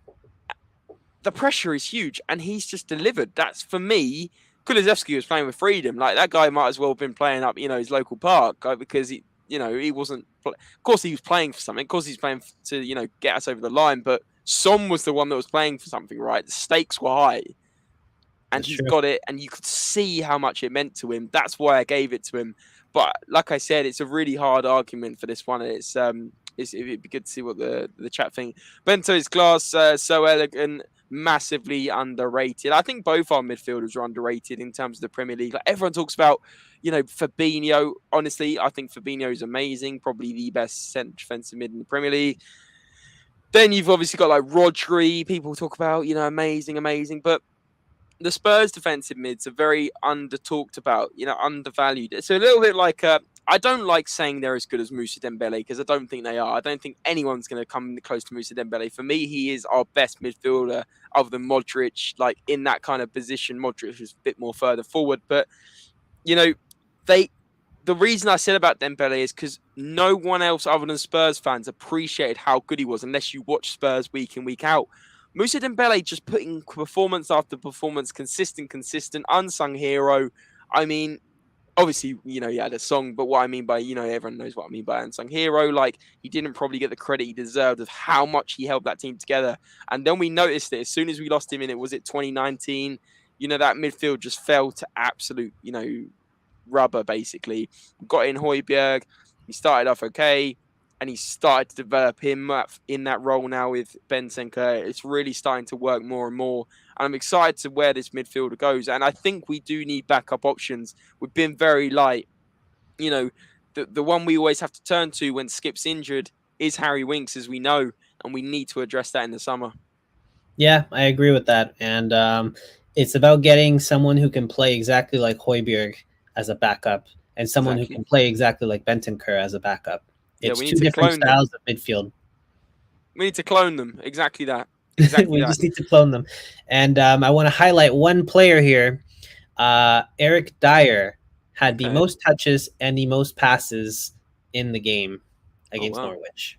The pressure is huge, and he's just delivered. That's, for me, Kulusevski was playing with freedom. Like, that guy might as well have been playing up, his local park, because he wasn't. Of course, he was playing for something. Of course, he's playing to get us over the line. But Son was the one that was playing for something, right? The stakes were high, and he's got it, and you could see how much it meant to him. That's why I gave it to him. But like I said, it's a really hard argument for this one. It'd be good to see what the chat think. Bento is class, so elegant, massively underrated. I think both our midfielders are underrated in terms of the Premier League. Like, everyone talks about, Fabinho. Honestly, I think Fabinho is amazing, probably the best centre defensive mid in the Premier League. Then you've obviously got like Rodri. People talk about, amazing, but the Spurs defensive mids are very under-talked about, undervalued. It's a little bit like, I don't like saying they're as good as Moussa Dembele, because I don't think they are. I don't think anyone's going to come close to Moussa Dembele. For me, he is our best midfielder other than Modric, like in that kind of position. Modric is a bit more further forward. But, the reason I said about Dembele is because no one else other than Spurs fans appreciated how good he was unless you watch Spurs week in, week out. Moussa Dembele just putting performance after performance, consistent, unsung hero. I mean, obviously, he had a song, but what I mean by, everyone knows what I mean by unsung hero. Like, he didn't probably get the credit he deserved of how much he held that team together. And then we noticed it as soon as we lost him in, 2019, that midfield just fell to absolute, rubber, basically. Got in Højbjerg. He started off okay, and he started to develop him in that role now with Bentancur. It's really starting to work more and more. And I'm excited to where this midfielder goes. And I think we do need backup options. We've been very light. The one we always have to turn to when Skip's injured is Harry Winks, as we know. And we need to address that in the summer. Yeah, I agree with that. And it's about getting someone who can play exactly like Højbjerg as a backup, and someone who can play exactly like Bentancur as a backup. It's two different styles of midfield. We need to clone them. Exactly that. We just need to clone them. And I want to highlight one player here. Eric Dyer had the most touches and the most passes in the game against Norwich.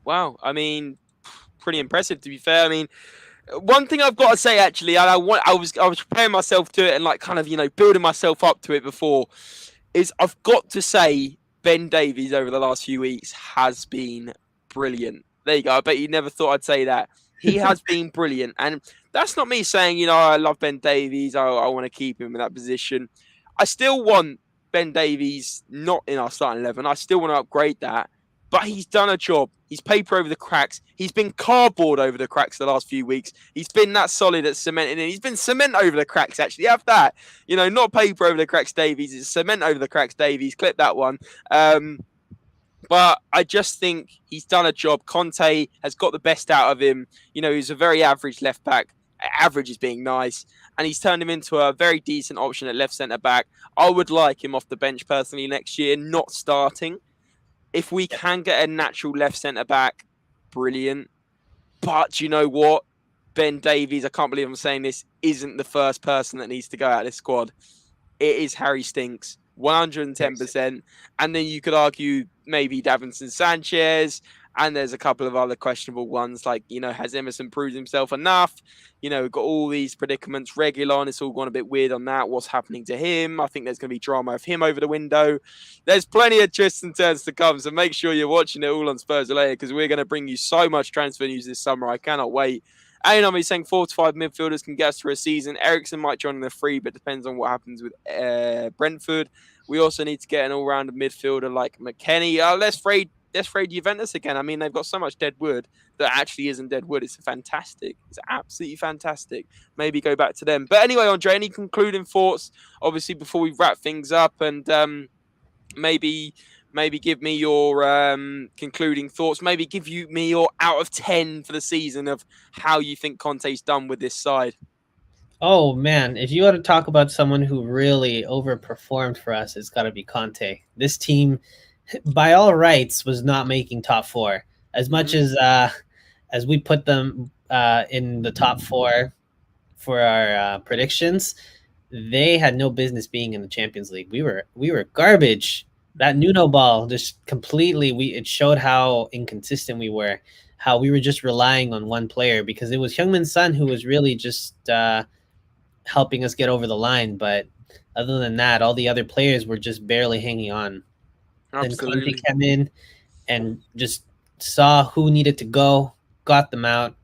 Wow. I mean, pretty impressive, to be fair. I mean, one thing I've got to say, actually, and I was preparing myself to it and like kind of, building myself up to it before, is I've got to say Ben Davies over the last few weeks has been brilliant. There you go. I bet you never thought I'd say that. He has been brilliant. And that's not me saying, I love Ben Davies. I want to keep him in that position. I still want Ben Davies not in our starting 11. I still want to upgrade that. But he's done a job. He's paper over the cracks. He's been cardboard over the cracks the last few weeks. He's been that solid at cementing in. He's been cement over the cracks, actually. Have that. Not paper over the cracks Davies. It's cement over the cracks Davies. Clip that one. But I just think he's done a job. Conte has got the best out of him. He's a very average left back. Average is being nice. And he's turned him into a very decent option at left centre back. I would like him off the bench personally next year, not starting. If we can get a natural left centre back, brilliant. But you know what? Ben Davies, I can't believe I'm saying this, isn't the first person that needs to go out of this squad. It is Harry Stinks, 110%. And then you could argue maybe Davinson Sanchez And there's a couple of other questionable ones, like, has Emerson proved himself enough? We've got all these predicaments. Reguilon, it's all gone a bit weird on that. What's happening to him? I think there's going to be drama of him over the window. There's plenty of twists and turns to come, so make sure you're watching it all on SpursRelated, because we're going to bring you so much transfer news this summer. I cannot wait. And I'm saying 4 to 5 midfielders can get us through a season. Ericsson might join in the free, but depends on what happens with Brentford. We also need to get an all-round midfielder like McKennie. Let's trade Juventus again. I mean, they've got so much dead wood that actually isn't dead wood. It's fantastic. It's absolutely fantastic. Maybe go back to them. But anyway, Andre, any concluding thoughts, obviously, before we wrap things up, and maybe give me your concluding thoughts. Maybe give me your out of 10 for the season of how you think Conte's done with this side. Oh man, if you want to talk about someone who really overperformed for us, it's got to be Conte. This team, by all rights, was not making top four. As much as we put them in the top four for our predictions, they had no business being in the Champions League. We were garbage. That Nuno ball just completely. It showed how inconsistent we were. How we were just relying on one player, because it was Heung-min Son who was really just helping us get over the line. But other than that, all the other players were just barely hanging on. Absolutely. Then Conte came in and just saw who needed to go, got them out,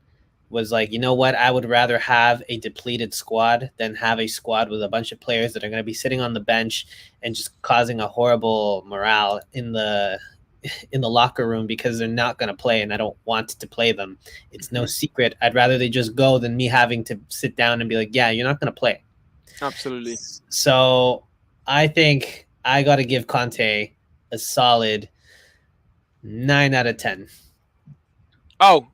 was like, you know what? I would rather have a depleted squad than have a squad with a bunch of players that are going to be sitting on the bench and just causing a horrible morale in the locker room because they're not going to play, and I don't want to play them. It's no secret. I'd rather they just go than me having to sit down and be like, yeah, you're not going to play. Absolutely. So I think I got to give Conte a solid 9 out of 10. Oh,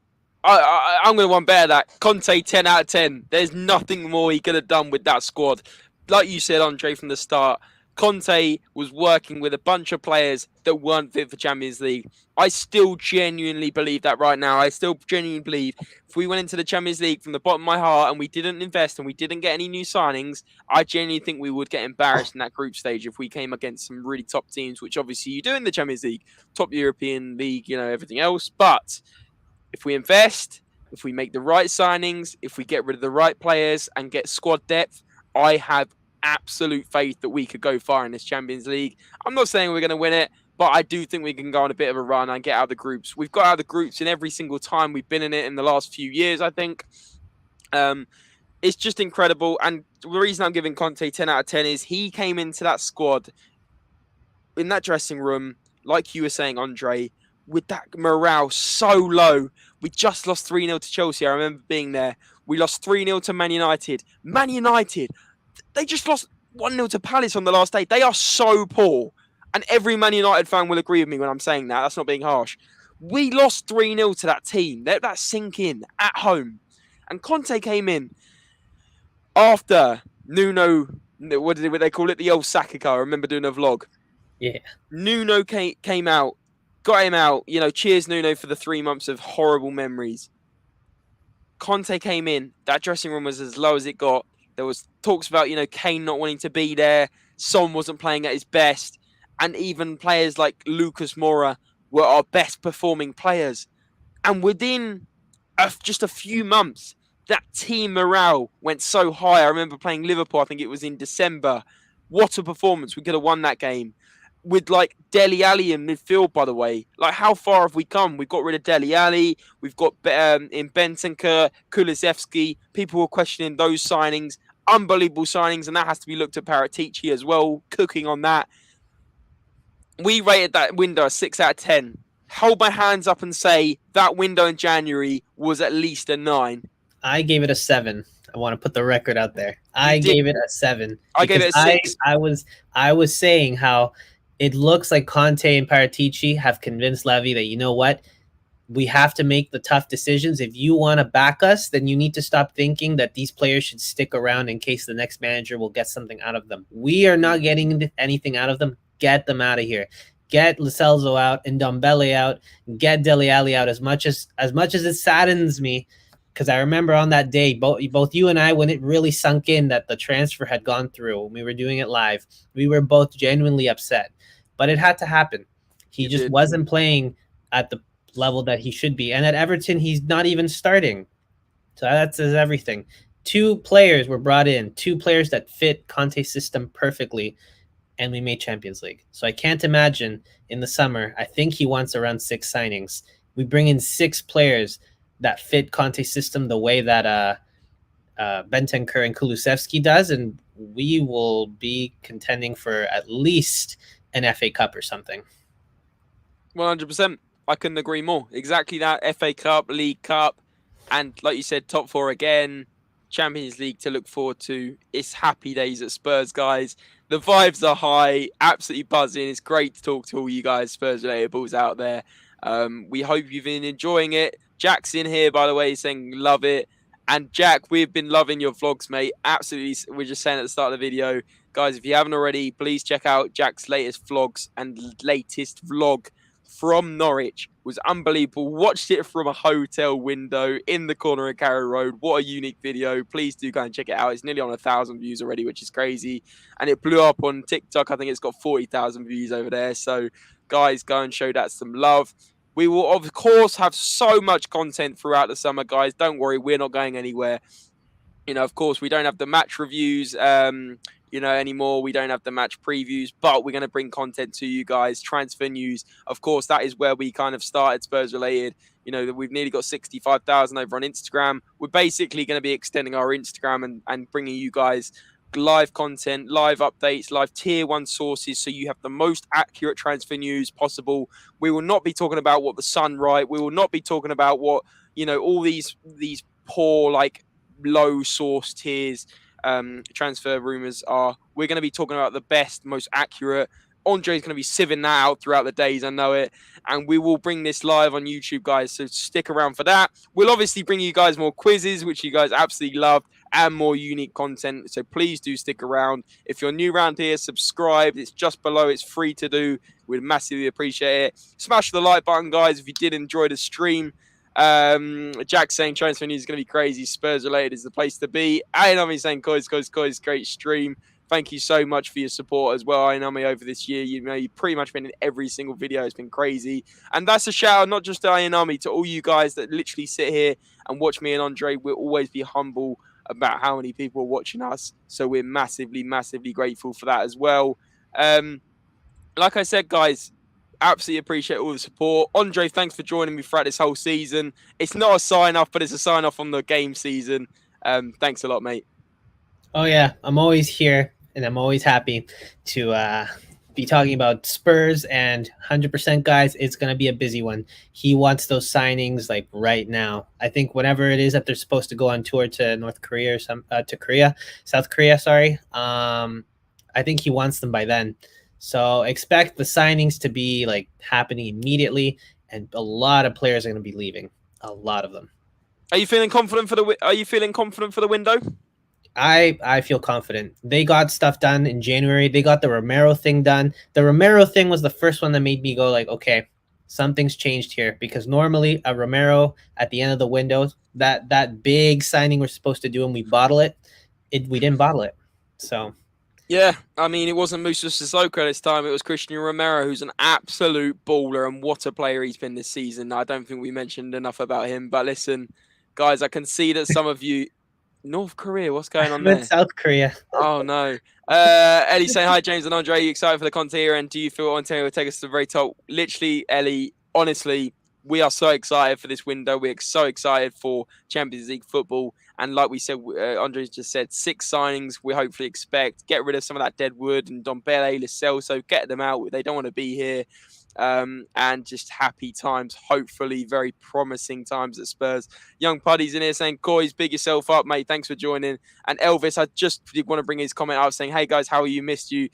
I'm going to one better that. Conte, 10 out of 10. There's nothing more he could have done with that squad. Like you said, Andre, from the start, Conte was working with a bunch of players that weren't fit for Champions League. I still genuinely believe that right now. I still genuinely believe if we went into the Champions League from the bottom of my heart and we didn't invest and we didn't get any new signings, I genuinely think we would get embarrassed in that group stage if we came against some really top teams, which obviously you do in the Champions League, top European League, everything else. But if we invest, if we make the right signings, if we get rid of the right players and get squad depth, I have absolute faith that we could go far in this Champions League. I'm not saying we're going to win it, but I do think we can go on a bit of a run and get out of the groups. We've got out of the groups in every single time we've been in it in the last few years, I think. It's just incredible. And the reason I'm giving Conte 10 out of 10 is he came into that squad, in that dressing room, like you were saying, Andre, with that morale so low. We just lost 3-0 to Chelsea. I remember being there. We lost 3-0 to Man United. Man United, they just lost 1-0 to Palace on the last day. They are so poor. And every Man United fan will agree with me when I'm saying that. That's not being harsh. We lost 3-0 to that team. Let that sink in at home. And Conte came in after Nuno, what did they call it? The old Sakaka. I remember doing a vlog. Yeah. Nuno came out, got him out. Cheers, Nuno, for the 3 months of horrible memories. Conte came in. That dressing room was as low as it got. There was talks about, Kane not wanting to be there. Son wasn't playing at his best. And even players like Lucas Moura were our best performing players. And within just a few months, that team morale went so high. I remember playing Liverpool, I think it was in December. What a performance. We could have won that game. With Dele Alli in midfield, by the way. How far have we come? We've got rid of Dele Alli. We've got in Bentancur, Kulusevski. People were questioning those signings. Unbelievable signings, and that has to be looked at Paratici as well, cooking on that. We rated that window a 6 out of 10. Hold my hands up and say that window in January was at least a 9. I gave it a 7. I want to put the record out there. I gave it a 7. I gave it a 6. I was saying how it looks like Conte and Paratici have convinced Levy that, you know what, we have to make the tough decisions. If you want to back us, then you need to stop thinking that these players should stick around in case the next manager will get something out of them. We are not getting anything out of them. Get them out of here. Get Lo Celso out and Ndombele out. Get Dele Alli out. As much as it saddens me, because I remember on that day, both you and I, when it really sunk in that the transfer had gone through, when we were doing it live, we were both genuinely upset. But it had to happen. He just wasn't playing at the level that he should be. And at Everton, he's not even starting. So that says everything. Two players were brought in, two players that fit Conte's system perfectly, and we made Champions League. So I can't imagine in the summer. I think he wants around 6 signings. We bring in 6 players that fit Conte's system the way that Bentancur and Kulusevski does, and we will be contending for at least an FA Cup or something. 100%. I couldn't agree more. Exactly that. FA Cup, League Cup, and like you said, top 4 again. Champions League to look forward to. It's happy days at Spurs, guys. The vibes are high, absolutely buzzing. It's great to talk to all you guys, Spurs-related balls out there. We hope you've been enjoying it. Jack's in here, by the way, saying love it. And Jack, we've been loving your vlogs, mate. Absolutely. We're just saying at the start of the video, guys, if you haven't already, please check out Jack's latest vlogs and latest vlog from Norwich. Was unbelievable. Watched it from a hotel window in the corner of Carrow Road. What a unique video. Please do go and check it out. It's nearly on 1,000 views already, which is crazy. And it blew up on TikTok. I think it's got 40,000 views over there. So guys, go and show that some love. We will, of course, have so much content throughout the summer, guys. Don't worry, we're not going anywhere. Of course, we don't have the match reviews, anymore. We don't have the match previews, but we're going to bring content to you guys. Transfer news, of course, that is where we kind of started Spurs-related. We've nearly got 65,000 over on Instagram. We're basically going to be extending our Instagram and bringing you guys live content, live updates, live tier 1 sources, so you have the most accurate transfer news possible. We will not be talking about what the Sun write. We will not be talking about what, all these poor, low source tiers transfer rumors are. We're going to be talking about the best, most accurate. Andre's going to be sieving that out throughout the days, I know it. And we will bring this live on YouTube, guys, so stick around for that. We'll obviously bring you guys more quizzes, which you guys absolutely love, and more unique content, so please do stick around. If you're new around here, subscribe. It's just below. It's free to do. We'd massively appreciate it. Smash the like button, guys, if you did enjoy the stream. Jack saying transfer news is going to be crazy. Spurs-related is the place to be. Ainami saying Coys, great stream. Thank you so much for your support as well, Ainami, over this year. You've pretty much been in every single video. It's been crazy. And that's a shout out, not just to Ainami, to all you guys that literally sit here and watch me and Andre. We'll always be humble about how many people are watching us. So we're massively, massively grateful for that as well. Like I said, guys, absolutely appreciate all the support. Andre, thanks for joining me throughout this whole season. It's not a sign-off, but it's a sign-off on the game season. Thanks a lot, mate. Oh yeah, I'm always here, and I'm always happy to be talking about Spurs. And 100%, guys, it's gonna be a busy one. He wants those signings like right now. I think whenever it is that they're supposed to go on tour to North Korea or South Korea. Sorry. I think he wants them by then. So expect the signings to be like happening immediately, and a lot of players are going to be leaving. A lot of them. Are you feeling confident for the window? I feel confident. They got stuff done in January. They got the Romero thing done. The Romero thing was the first one that made me go like, okay, something's changed here, because normally a Romero at the end of the window, that big signing we're supposed to do, and we bottle it. We didn't bottle it. So yeah, I mean, it wasn't Musa Sissoko this time. It was Christian Romero, who's an absolute baller, and what a player he's been this season. I don't think we mentioned enough about him. But listen, guys, I can see that some of you... North Korea, what's going on there? South Korea. Oh, no. Ellie saying, hi, James and Andre. Are you excited for the content here? And do you feel Ontario will take us to the very top? Literally, Ellie, honestly, we are so excited for this window. We're so excited for Champions League football. And like we said, Andre just said, 6 signings we hopefully expect. Get rid of some of that dead wood and Dombele, Lascelles, so get them out. They don't want to be here. And just happy times, hopefully very promising times at Spurs. Young Puddy's in here saying, Coys, big yourself up, mate. Thanks for joining. And Elvis, I just want to bring his comment out saying, hey, guys, how are you? Missed you.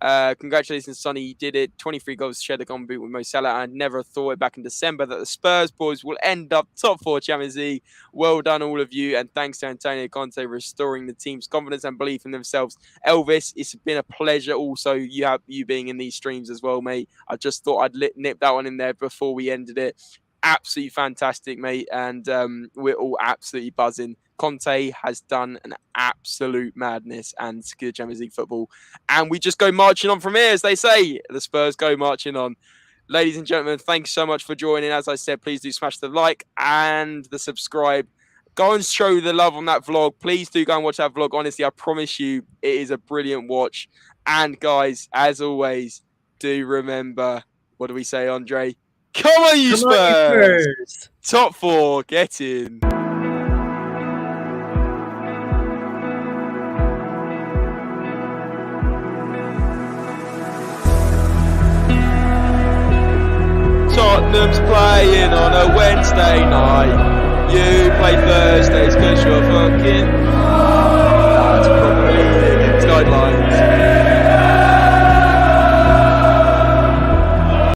Congratulations, Sonny. You did it. 23 goals, shared the golden boot with Mo Salah. I never thought back in December that the Spurs boys will end up top 4 Champions League. Well done, all of you. And thanks to Antonio Conte restoring the team's confidence and belief in themselves. Elvis, it's been a pleasure also you being in these streams as well, mate. I just thought I'd nip that one in there before we ended it. Absolutely fantastic, mate. And we're all absolutely buzzing. Conte has done an absolute madness and secured Champions League football. And we just go marching on from here, as they say. The Spurs go marching on. Ladies and gentlemen, thanks so much for joining. As I said, please do smash the like and the subscribe. Go and show the love on that vlog. Please do go and watch that vlog. Honestly, I promise you, it is a brilliant watch. And guys, as always, do remember, what do we say, Andre? Come on, you Spurs! Top 4, get in. Tottenham's playing on a Wednesday night. You play Thursdays because you're fucking